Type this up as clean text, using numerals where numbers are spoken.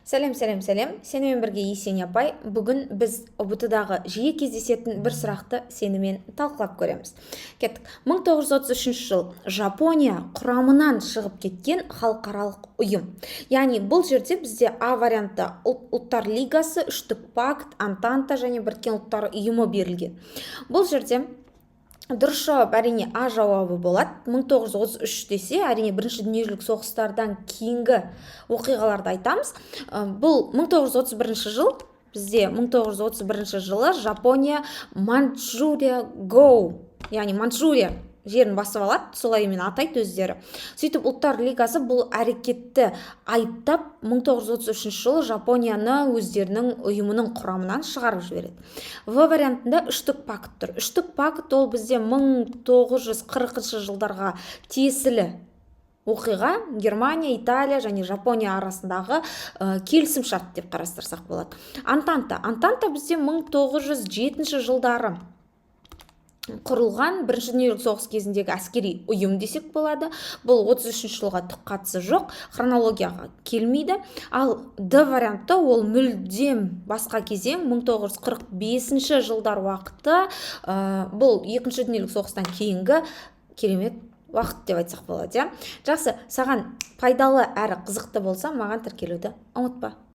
Сәлем. Сенімен бірге Есен апай. Бүгін біз ұбт-дағы жиі кездесетін бір сұрақты сенімен талқылап көреміз. Кеттік. 1933 жыл Жапония құрамынан шығып кеткен халықаралық ұйым. Яғни бұл жерде бізде А варианты ұлттар лигасы, үштік пакт, Антанта және біріккен ұлттар ұйымы берілген. Бұл жерде дұрыс жауап әрине А жауабы болады. 1933 десе, әрине бірінші дүниежүзілік соғыстардан кейінгі оқиғаларды айтамыз. Бұл 1931 жыл, бізде 1931 жылы Жапония Манчжурия яғни Манчжурия жерін басып алады, солай мен атайды өздері. Сөйтіп ұлттар лигасы бұл әрекетті айыптап 1933 жылы Жапонияны өздерінің ұйымының құрамынан шығарып жібереді. В вариантында үштік пакт тұр. Үштік пакт ол бізде 1940 жылдарға тиесілі оқиға Германия, Италия және Жапония арасындағы келісім шарт деп қарастырсақ болады. Антанта бізде 1907 жылдары құрылған бірінші дүниежүзілік соғыс кезіндегі әскери ұйым десек болады. Бұл 33 жылға түк қатысы жоқ, хронологияға келмейді. Ал Д варианты ол мүлдем басқа кезең, 1945 жылдар уақыты. Бұл екінші дүниежүзілік соғыстан кейінгі керемет уақыт деп айтсақ болады. Жақсы, саған пайдалы әрі қызықты болса, маған тіркелуді ұмытпа.